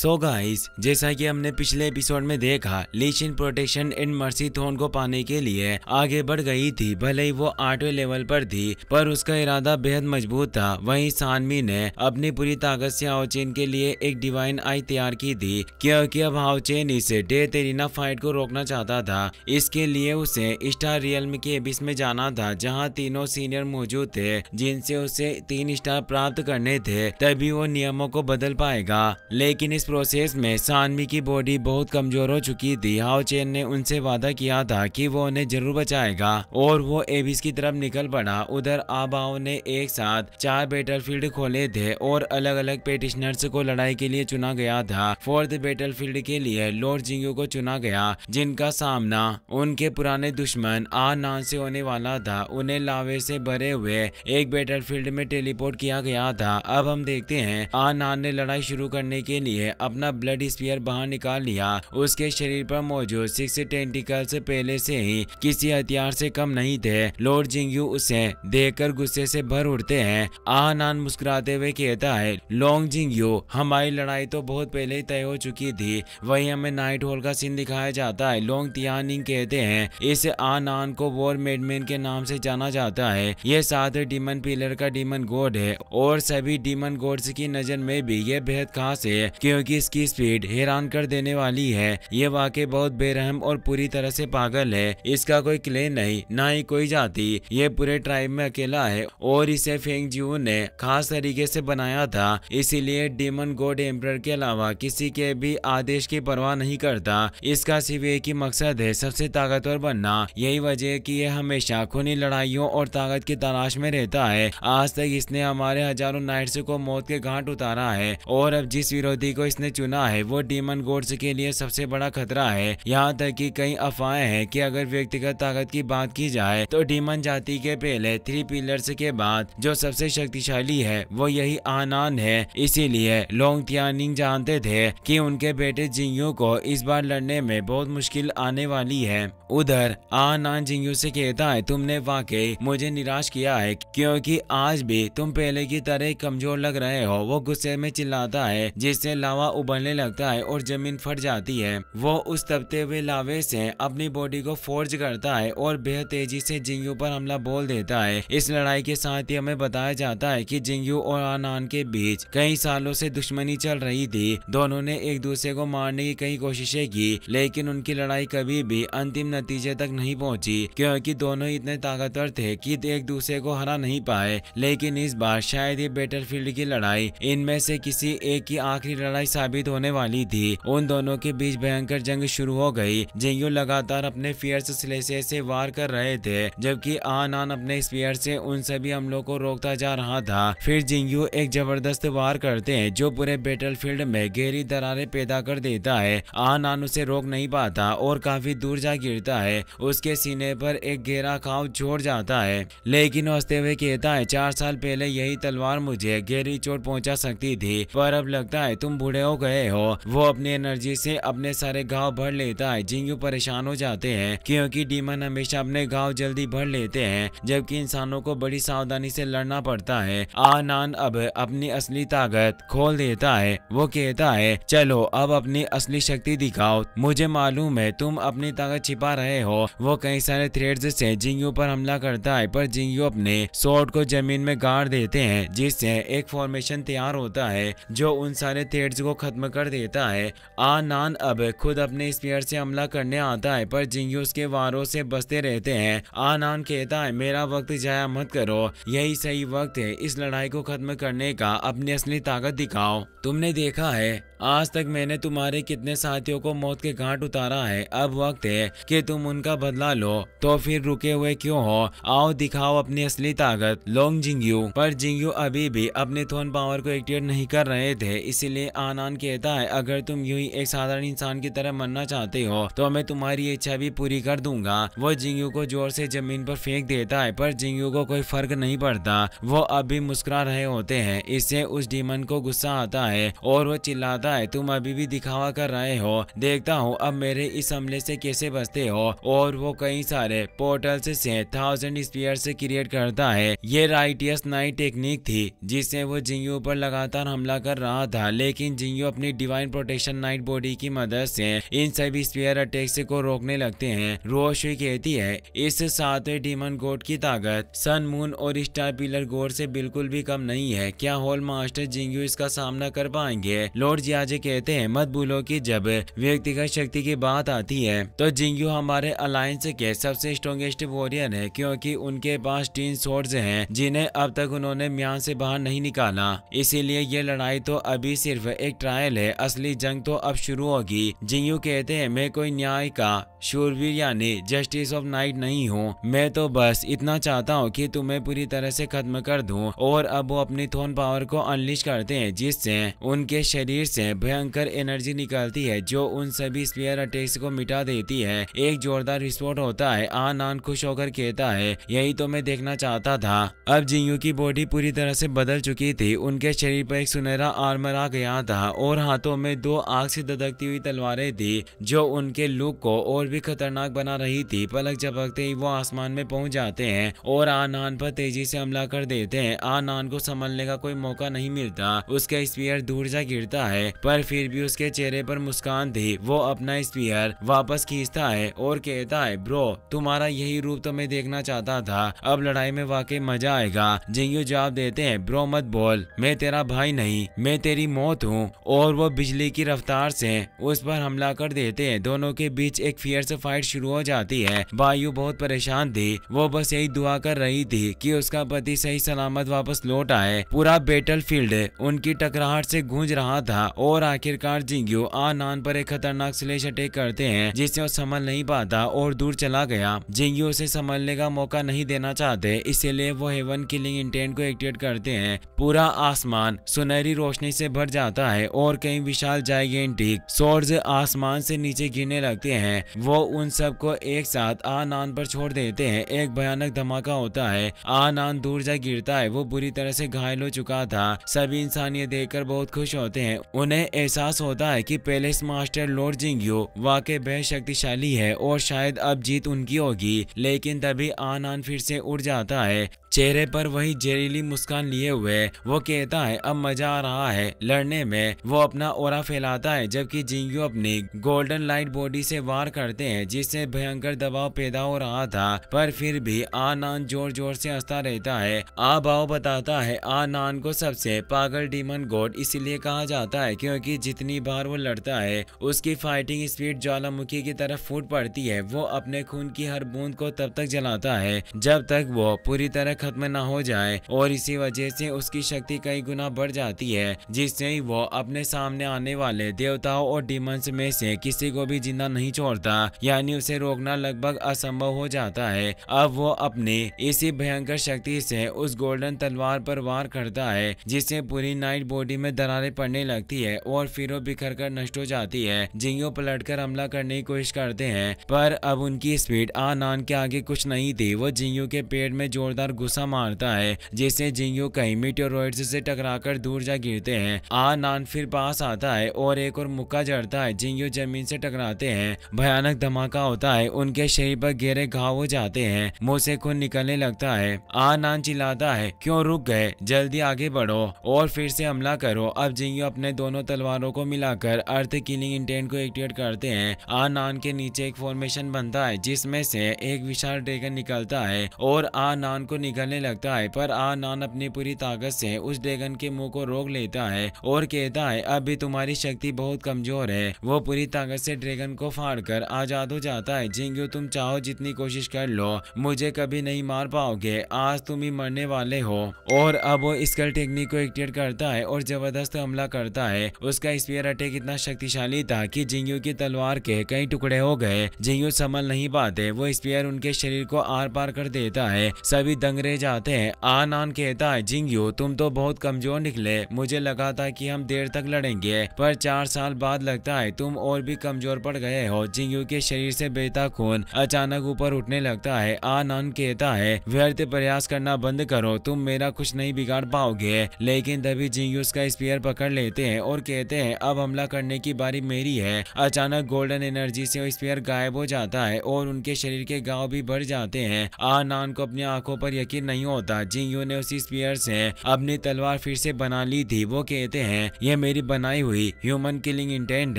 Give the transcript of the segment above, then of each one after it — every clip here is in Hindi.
सो गाइस, जैसा कि हमने पिछले एपिसोड में देखा, Lee Shin protection in mercy throne को पाने के लिए आगे बढ़ गई थी। भले ही वो 8वें लेवल पर थी, पर उसका इरादा बेहद मजबूत था। वहीं सानमी ने अपनी पूरी ताकत से हाओ चेन के लिए एक डिवाइन आई तैयार की थी, क्योंकि अब हाओ चेन इस डेथ एरिना फाइट को रोकना चाहता था। इसके लिए उसे स्टार रियल्म के एबिस में जाना था, जहाँ तीनों सीनियर मौजूद थे, जिनसे उसे 3 स्टार प्राप्त करने थे, तभी वो नियमों को बदल पाएगा। लेकिन इस प्रोसेस में सानमी की बॉडी बहुत कमजोर हो चुकी थी। हाओ चेन ने उनसे वादा किया था कि वो उन्हें जरूर बचाएगा, और वो एबिस की तरफ निकल पड़ा। उधर आबाओ ने एक साथ 4 बैटलफील्ड खोले थे और अलग अलग पेटिशनर्स को लड़ाई के लिए चुना गया था। 4th बैटलफील्ड के लिए लॉर्ड जिंगू को चुना गया, जिनका सामना उनके पुराने दुश्मन आ नान से होने वाला था। उन्हें लावे से भरे हुए एक बैटलफील्ड में टेलीपोर्ट किया गया था। अब हम देखते हैं, आ नान ने लड़ाई शुरू करने के लिए अपना ब्लड स्पीयर बाहर निकाल लिया। उसके शरीर पर मौजूद 6 टेंटिकल्स पहले से ही किसी हथियार से कम नहीं थे। लॉर्ड जिंगू उसे देखकर गुस्से से भर उठते हैं। आ नान मुस्कुराते हुए कहता है, लॉन्ग जिंगू, हमारी लड़ाई तो बहुत पहले ही तय हो चुकी थी। वहीं हमें नाइट हॉल का सीन दिखाया जाता है। लोंग तियानिंग कहते हैं, इस आ नान को वॉर मेडमैन के नाम से जाना जाता है। ये 7 डीमन पिलर का डीमन गॉड है, और सभी डीमन गॉड्स की नजर में भी ये बेहद खास है, क्योंकि इसकी स्पीड हैरान कर देने वाली है। ये वाकई बहुत बेरहम और पूरी तरह से पागल है। इसका कोई क्लेम नहीं, ना ही कोई जाति। ये पूरे ट्राइब में अकेला है, और इसे फेंग जिऊ ने खास तरीके से बनाया था। इसीलिए डीमन गॉड एम्परर के अलावा किसी के भी आदेश की परवाह नहीं करता। इसका सिर्फ एक ही मकसद है, सबसे ताकतवर बनना। यही वजह है कि यह हमेशा खूनी लड़ाइयों और ताकत की तलाश में रहता है। आज तक इसने हमारे हजारों नाइट्स को मौत के घाट उतारा है, और अब जिस विरोधी को इसने चुना है वो डीमन गॉड्स के लिए सबसे बड़ा खतरा है। यहाँ तक कि कई अफवाहें हैं कि अगर व्यक्तिगत ताकत की बात की जाए तो डीमन जाति के पहले 3 पिलर्स के बाद जो सबसे शक्तिशाली है वो यही आ नान है। इसीलिए लोंग तियानिंग जानते थे कि उनके बेटे जिंगू को इस बार लड़ने में बहुत मुश्किल आने वाली है। उधर आ नान जिंगू से कहता है, तुमने वाकई मुझे निराश किया है, क्योंकि आज भी तुम पहले की तरह कमजोर लग रहे हो। वो गुस्से में चिल्लाता है, जिससे लावा उबलने लगता है और जमीन फट जाती है। वो उस तपते हुए लावे से अपनी बॉडी को फोर्ज करता है और बेहद तेजी से जिंगू पर हमला बोल देता है। इस लड़ाई के साथ ही हमें बताया जाता है कि जिंगू और आ नान के बीच कई सालों से दुश्मनी चल रही थी। दोनों ने एक दूसरे को मारने की कई कोशिशें की, लेकिन उनकी लड़ाई कभी भी अंतिम नतीजे तक नहीं पहुंची, क्योंकि दोनों इतने ताकतवर थे कि एक दूसरे को हरा नहीं पाए। लेकिन इस बार शायद ये बैटलफील्ड की लड़ाई इनमें से किसी एक की आखिरी लड़ाई साबित होने वाली थी। उन दोनों के बीच भयंकर जंग शुरू हो गई। जिंगू लगातार अपने फियर्स स्लेशर से वार कर रहे थे, जबकि आ नान अपने स्पीयर से उन सभी हमलों को रोकता जा रहा था। फिर जिंगू एक जबरदस्त वार करते हैं, जो पूरे बैटलफील्ड में गहरी दरारें पैदा कर देता है। आ नान उसे रोक नहीं पाता और काफी दूर जा गिरता है। उसके सीने पर एक गहरा घाव छोड़ जाता है, लेकिन हंसते हुए कहता है, 4 साल पहले यही तलवार मुझे गहरी चोट पहुंचा सकती थी, पर अब लगता है तुम बूढ़े हो गए हो। वो अपनी एनर्जी से अपने सारे घाव भर लेता है। जिंगू परेशान हो जाते हैं, क्योंकि डीमन हमेशा अपने घाव जल्दी भर लेते हैं, जबकि इंसानों को बड़ी सावधानी से लड़ना पड़ता है। आ नान अब अपनी असली ताकत खोल देता है। वो कहता है, चलो अब अपनी असली शक्ति दिखाओ। मुझे मालूम है तुम अपनी ताकत छिपा रहे हो। वो कई सारे थ्रेड्स से जिंगू पर हमला करता है, पर जिंगू अपने स्वॉर्ड को जमीन में गाड़ देते हैं, जिससे एक फॉर्मेशन तैयार होता है जो उन सारे थ्रेड्स को खत्म कर देता है। आ नान अब खुद अपने स्पीयर से हमला करने आता है, पर जिंगू उसके वारों से बचते रहते हैं। आ नान कहता है, मेरा वक्त जाया मत करो, यही सही वक्त है इस लड़ाई को खत्म करने का। अपनी असली ताकत दिखाओ। तुमने देखा है आज तक मैंने तुम्हारे कितने साथियों को मौत के घाट उतारा है। अब वक्त है कि तुम उनका बदला लो, तो फिर रुके हुए क्यों हो? आओ दिखाओ अपनी असली ताकत। लोंग जिंगू। पर जिंगू अभी भी अपने थ्रोन पावर को एक्टिवेट नहीं कर रहे थे, इसीलिए आ नान कहता है, अगर तुम यूं ही एक साधारण इंसान की तरह मरना चाहते हो तो मैं तुम्हारी इच्छा भी पूरी कर दूंगा। वो जिंगू को जोर से जमीन पर फेंक देता है, पर जिंगू को कोई फर्क नहीं पड़ता। वो अब भी मुस्कुरा रहे होते हैं। इससे उस डीमन को गुस्सा आता है और वो चिल्लाता कहता है तुम अभी भी दिखावा कर रहे हो, देखता हूँ अब मेरे इस हमले से कैसे बचते हो। और वो कई सारे पोर्टल्स से 1000 स्पीयर्स से क्रिएट करता है। ये राइटियस नाइट टेक्निक थी जिससे वो जिंगू पर लगातार हमला कर रहा था, लेकिन जिंगू अपनी डिवाइन प्रोटेक्शन नाइट बॉडी की मदद से इन सभी स्पीयर अटैक्स को रोकने लगते हैं। रोशवी कहती है इस 7वें डीमन गॉड की ताकत सन, मून और स्टार पिलर गॉड से बिल्कुल भी कम नहीं है। क्या होल मास्टर जिंगू इसका सामना कर पाएंगे? लॉर्ड जियाजे कहते हैं मत भूलो कि जब व्यक्तिगत शक्ति की बात आती है तो जिंगू हमारे अलायंस के सबसे स्ट्रॉन्गेस्ट वॉरियर है, क्योंकि उनके पास 3 स्वॉर्ड्स हैं जिन्हें अब तक उन्होंने म्यान से बाहर नहीं निकाला। इसीलिए ये लड़ाई तो अभी सिर्फ एक ट्रायल है, असली जंग तो अब शुरू होगी। जिंगू कहते हैं मैं कोई न्याय का शूरवीर यानी जस्टिस ऑफ नाइट नहीं हूँ, मैं तो बस इतना चाहता हूँ कि तुम्हें पूरी तरह से खत्म कर दूं। और अब वो अपनी थोन पावर को अनलिश करते हैं जिससे उनके शरीर से भयंकर एनर्जी निकलती है जो उन सभी स्पीयर अटैक्स को मिटा देती है। एक जोरदार विस्फोट होता है। आनान खुश होकर कहता है यही तो मैं देखना चाहता था। अब जिंगू की बॉडी पूरी तरह से बदल चुकी थी, उनके शरीर पर एक सुनहरा आर्मर आ गया था और हाथों में 2 आग से धधकती हुई तलवारें थी जो उनके लुक को और भी खतरनाक बना रही थी। पलक झपकते ही वो आसमान में पहुंच जाते हैं और आनान पर तेजी से हमला कर देते हैं। आनान को संभलने का कोई मौका नहीं मिलता, उसका स्पीयर दूर जा गिरता है, पर फिर भी उसके चेहरे पर मुस्कान थी। वो अपना स्पीयर वापस खींचता है और कहता है ब्रो तुम्हारा यही रूप तो मैं देखना चाहता था, अब लड़ाई में वाकई मजा आएगा। जिंगू जवाब देते हैं ब्रो मत बोल, मैं तेरा भाई नहीं, मैं तेरी मौत हूँ। और वो बिजली की रफ्तार से उस पर हमला कर देते हैं। दोनों के बीच एक फियर्स फाइट शुरू हो जाती है। बायु बहुत परेशान थी, वो बस यही दुआ कर रही थी कि उसका पति सही सलामत वापस लौट आए। पूरा बैटलफील्ड उनकी टकराहट से गूंज रहा था और आखिरकार जिंगू आनान पर एक खतरनाक स्लेश अटैक करते हैं जिससे वो संभल नहीं पाता और दूर चला गया। जिंगू उसे संभलने का मौका नहीं देना चाहते, इसीलिए वो हेवन किलिंग इंटेंट को एक्टिवेट करते हैं। पूरा आसमान सुनहरी रोशनी से भर जाता है और कई विशाल जाइगेंटिक स्वॉर्ड्स आसमान से नीचे गिरने लगते हैं। वो उन सबको एक साथ आनान पर छोड़ देते हैं। एक भयानक धमाका होता है, आनान दूर जा गिरता है। वो बुरी तरह से घायल हो चुका था। सभी इंसान ये देखकर बहुत खुश होते हैं। उन्हें एहसास होता है कि पैलेस मास्टर लॉर्ड जिंगू वाकई बेहद शक्तिशाली है और शायद अब जीत उनकी होगी। लेकिन तभी आनान फिर से उड़ जाता है, चेहरे पर वही जहरीली मुस्कान लिए हुए। वो कहता है अब मजा आ रहा है लड़ने में। वो अपना ओरा फैलाता है जबकि जिंगू अपनी गोल्डन लाइट बॉडी से वार करते हैं जिससे भयंकर दबाव पैदा हो रहा था, पर फिर भी आनान जोर जोर से हंसता रहता है। आबाओ बताता है आनान को सबसे पागल डीमन गॉड इसलिए कहा जाता है क्योंकि जितनी बार वो लड़ता है उसकी फाइटिंग स्पीड ज्वालामुखी की तरफ फूट पड़ती है। वो अपने खून की हर बूंद को तब तक जलाता है जब तक वो पूरी तरह खत्म ना हो जाए, और इसी वजह से उसकी शक्ति कई गुना बढ़ जाती है जिससे ही वो अपने सामने आने वाले देवताओं और डीमंस में से किसी को भी जिंदा नहीं छोड़ता, यानी उसे रोकना लगभग असंभव हो जाता है। अब वो अपनी इसी भयंकर शक्ति से उस गोल्डन तलवार पर वार करता है जिससे पूरी नाइट बॉडी में दरारें पड़ने लगती है और फिर वो बिखर कर नष्ट हो जाती है। जिंगू पलटकर हमला करने की कोशिश करते हैं पर अब उनकी स्पीड आनान के आगे कुछ नहीं थी। वो जिंगू के पेट में जोरदार गुस्सा मारता है जिससे जिंगू कई मीटेरोइड्स से टकराकर दूर जा गिरते हैं। आनान फिर पास आता है और एक और मुक्का जड़ता है। जिंगू जमीन से टकराते हैं, भयानक धमाका होता है, उनके शरीर पर गहरे घाव हो जाते हैं, मुंह से खून निकलने लगता है। आनान चिल्लाता है क्यों रुक गए, जल्दी आगे बढ़ो और फिर से हमला करो। अब जिंगू अपने दोनों तलवारों को मिलाकर अर्थ किलिंग इंटेंट को एक्टिवेट करते हैं। आनान के नीचे एक फॉर्मेशन बनता है जिसमें से एक विशाल ड्रैगन निकलता है और आनान को निकलने लगता है, पर आनान अपनी पूरी ताकत से उस ड्रैगन के मुंह को रोक लेता है और कहता है अभी तुम्हारी शक्ति बहुत कमजोर है। वो पूरी ताकत से ड्रैगन को फाड़कर आजाद हो जाता है। जिंगू तुम चाहो जितनी कोशिश कर लो, मुझे कभी नहीं मार पाओगे, आज तुम ही मरने वाले हो। और अब वो स्कल टेक्निक को एक्टिवेट करता है और जबरदस्त हमला करता है। उसका स्पीयर अटैक इतना शक्तिशाली था कि जिंगू की तलवार के कई टुकड़े हो गए। जिंगू संभल नहीं पाते, वो स्पीयर उनके शरीर को आर पार कर देता है। सभी दंग रह जाते हैं। आनान कहता है जिंगू तुम तो बहुत कमजोर निकले, मुझे लगा था कि हम देर तक लड़ेंगे पर 4 साल बाद लगता है तुम और भी कमजोर पड़ गए हो। जिंगू के शरीर से बहता खून अचानक ऊपर उठने लगता है। आनान कहता है व्यर्थ प्रयास करना बंद करो, तुम मेरा कुछ नहीं बिगाड़ पाओगे। लेकिन तभी जिंगू उसका स्पीयर पकड़ लेते हैं और और कहते हैं अब हमला करने की बारी मेरी है। अचानक गोल्डन एनर्जी से वो स्पीयर गायब हो जाता है और उनके शरीर के घाव भी बढ़ जाते हैं। आ नान को अपनी आंखों पर यकीन नहीं होता। जिंगयू ने उसी स्पीयर से अपनी तलवार फिर से बना ली थी। वो कहते हैं यह मेरी बनाई हुई ह्यूमन किलिंग इंटेंट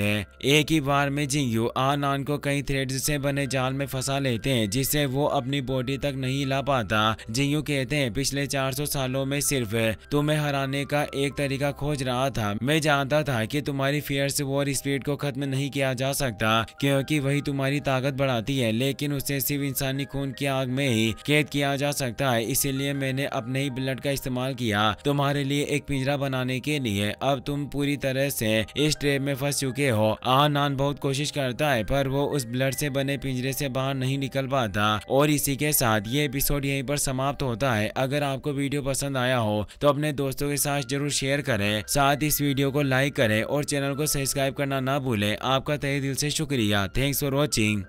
है। एक ही बार में जिंगयू आ नान को कई थ्रेड्स से बने जाल में फंसा लेते हैं जिससे वो अपनी बॉडी तक नहीं हिला पाता। जिंगयू कहते हैं पिछले 400 सालों में सिर्फ तुम्हें हराने का एक तरीका खोज रहा था। मैं जानता था कि तुम्हारी फियर्स वॉर स्पीड को खत्म नहीं किया जा सकता क्योंकि वही तुम्हारी ताकत बढ़ाती है, लेकिन उसे सिर्फ इंसानी खून की आग में ही कैद किया जा सकता है। इसीलिए मैंने अपने ही ब्लड का इस्तेमाल किया तुम्हारे लिए एक पिंजरा बनाने के लिए। अब तुम पूरी तरह से इस ट्रैप में फंस चुके हो। आ नान बहुत कोशिश करता है पर वो उस ब्लड से बने पिंजरे से बाहर नहीं निकल पाता। और इसी के साथ ये एपिसोड यहीं पर समाप्त होता है। अगर आपको वीडियो पसंद आया हो तो अपने दोस्तों के साथ जरूर शेयर करें, साथ इस वीडियो को लाइक करें और चैनल को सब्सक्राइब करना ना भूलें। आपका तहे दिल से शुक्रिया। Thanks for watching.